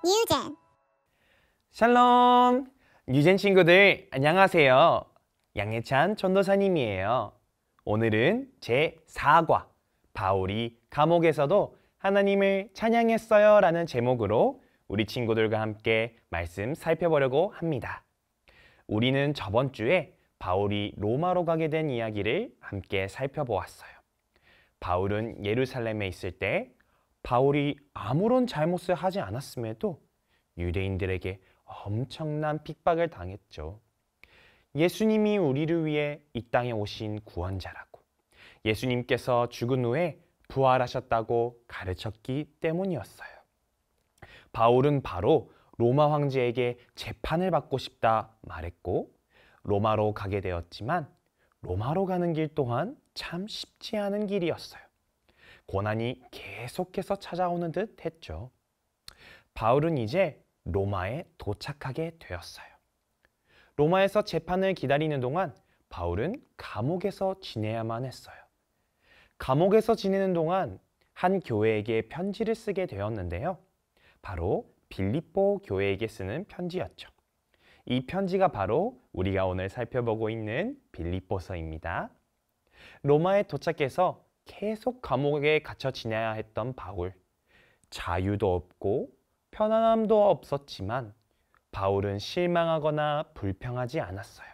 뉴젠. 샬롬! 뉴젠 친구들 안녕하세요. 양혜찬 전도사님이에요. 오늘은 제4과 바울이 감옥에서도 하나님을 찬양했어요 라는 제목으로 우리 친구들과 함께 말씀 살펴보려고 합니다. 우리는 저번 주에 바울이 로마로 가게 된 이야기를 함께 살펴보았어요. 바울은 예루살렘에 있을 때 바울이 아무런 잘못을 하지 않았음에도 유대인들에게 엄청난 핍박을 당했죠. 예수님이 우리를 위해 이 땅에 오신 구원자라고, 예수님께서 죽은 후에 부활하셨다고 가르쳤기 때문이었어요. 바울은 바로 로마 황제에게 재판을 받고 싶다 말했고 로마로 가게 되었지만 로마로 가는 길 또한 참 쉽지 않은 길이었어요. 고난이 계속해서 찾아오는 듯 했죠. 바울은 이제 로마에 도착하게 되었어요. 로마에서 재판을 기다리는 동안 바울은 감옥에서 지내야만 했어요. 감옥에서 지내는 동안 한 교회에게 편지를 쓰게 되었는데요. 바로 빌립보 교회에게 쓰는 편지였죠. 이 편지가 바로 우리가 오늘 살펴보고 있는 빌립보서입니다. 로마에 도착해서 계속 감옥에 갇혀 지내야 했던 바울. 자유도 없고 편안함도 없었지만 바울은 실망하거나 불평하지 않았어요.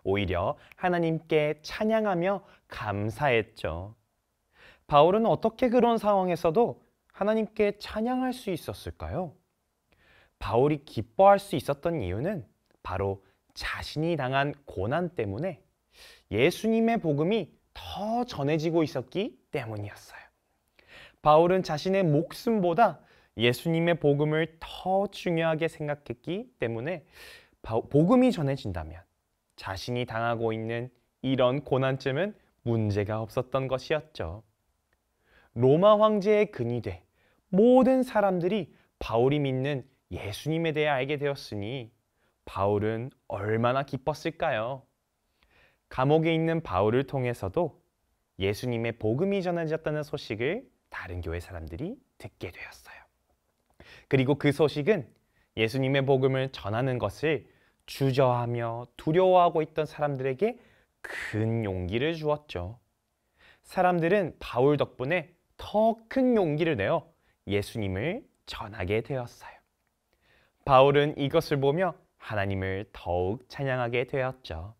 오히려 하나님께 찬양하며 감사했죠. 바울은 어떻게 그런 상황에서도 하나님께 찬양할 수 있었을까요? 바울이 기뻐할 수 있었던 이유는 바로 자신이 당한 고난 때문에 예수님의 복음이 더 전해지고 있었기 때문이었어요. 바울은 자신의 목숨보다 예수님의 복음을 더 중요하게 생각했기 때문에 복음이 전해진다면 자신이 당하고 있는 이런 고난쯤은 문제가 없었던 것이었죠. 로마 황제의 근이 돼 모든 사람들이 바울이 믿는 예수님에 대해 알게 되었으니 바울은 얼마나 기뻤을까요? 감옥에 있는 바울을 통해서도 예수님의 복음이 전해졌다는 소식을 다른 교회 사람들이 듣게 되었어요. 그리고 그 소식은 예수님의 복음을 전하는 것을 주저하며 두려워하고 있던 사람들에게 큰 용기를 주었죠. 사람들은 바울 덕분에 더 큰 용기를 내어 예수님을 전하게 되었어요. 바울은 이것을 보며 하나님을 더욱 찬양하게 되었죠.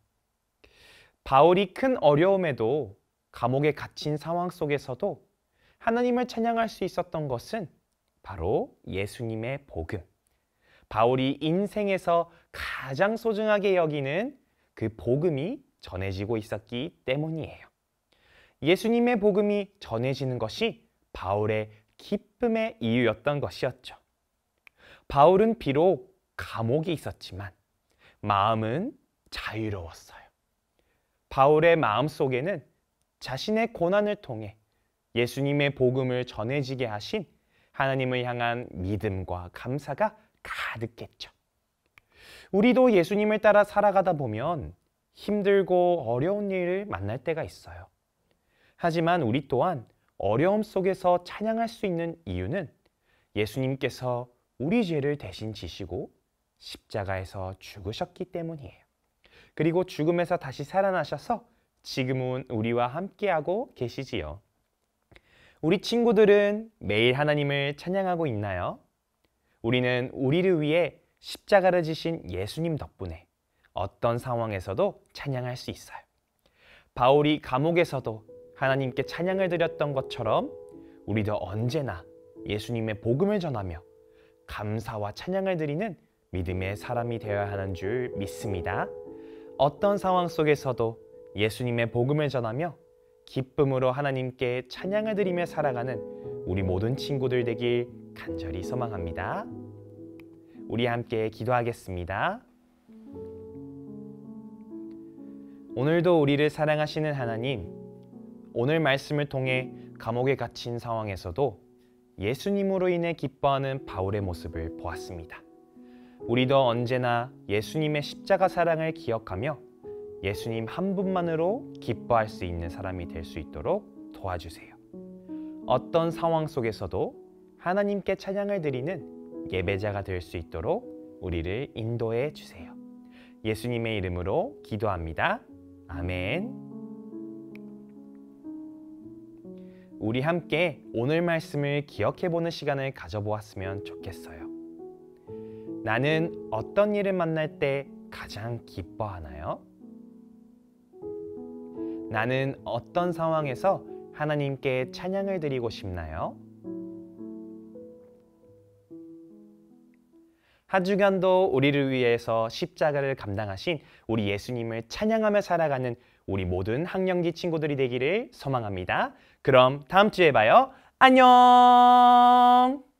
바울이 큰 어려움에도 감옥에 갇힌 상황 속에서도 하나님을 찬양할 수 있었던 것은 바로 예수님의 복음. 바울이 인생에서 가장 소중하게 여기는 그 복음이 전해지고 있었기 때문이에요. 예수님의 복음이 전해지는 것이 바울의 기쁨의 이유였던 것이었죠. 바울은 비록 감옥에 있었지만 마음은 자유로웠어요. 바울의 마음 속에는 자신의 고난을 통해 예수님의 복음을 전해지게 하신 하나님을 향한 믿음과 감사가 가득했죠. 우리도 예수님을 따라 살아가다 보면 힘들고 어려운 일을 만날 때가 있어요. 하지만 우리 또한 어려움 속에서 찬양할 수 있는 이유는 예수님께서 우리 죄를 대신 지시고 십자가에서 죽으셨기 때문이에요. 그리고 죽음에서 다시 살아나셔서 지금은 우리와 함께하고 계시지요. 우리 친구들은 매일 하나님을 찬양하고 있나요? 우리는 우리를 위해 십자가를 지신 예수님 덕분에 어떤 상황에서도 찬양할 수 있어요. 바울이 감옥에서도 하나님께 찬양을 드렸던 것처럼 우리도 언제나 예수님의 복음을 전하며 감사와 찬양을 드리는 믿음의 사람이 되어야 하는 줄 믿습니다. 어떤 상황 속에서도 예수님의 복음을 전하며 기쁨으로 하나님께 찬양을 드리며 살아가는 우리 모든 친구들 되길 간절히 소망합니다. 우리 함께 기도하겠습니다. 오늘도 우리를 사랑하시는 하나님, 오늘 말씀을 통해 감옥에 갇힌 상황에서도 예수님으로 인해 기뻐하는 바울의 모습을 보았습니다. 우리도 언제나 예수님의 십자가 사랑을 기억하며 예수님 한 분만으로 기뻐할 수 있는 사람이 될 수 있도록 도와주세요. 어떤 상황 속에서도 하나님께 찬양을 드리는 예배자가 될 수 있도록 우리를 인도해 주세요. 예수님의 이름으로 기도합니다. 아멘. 우리 함께 오늘 말씀을 기억해보는 시간을 가져보았으면 좋겠어요. 나는 어떤 일을 만날 때 가장 기뻐하나요? 나는 어떤 상황에서 하나님께 찬양을 드리고 싶나요? 한 주간도 우리를 위해서 십자가를 감당하신 우리 예수님을 찬양하며 살아가는 우리 모든 학령기 친구들이 되기를 소망합니다. 그럼 다음 주에 봐요. 안녕!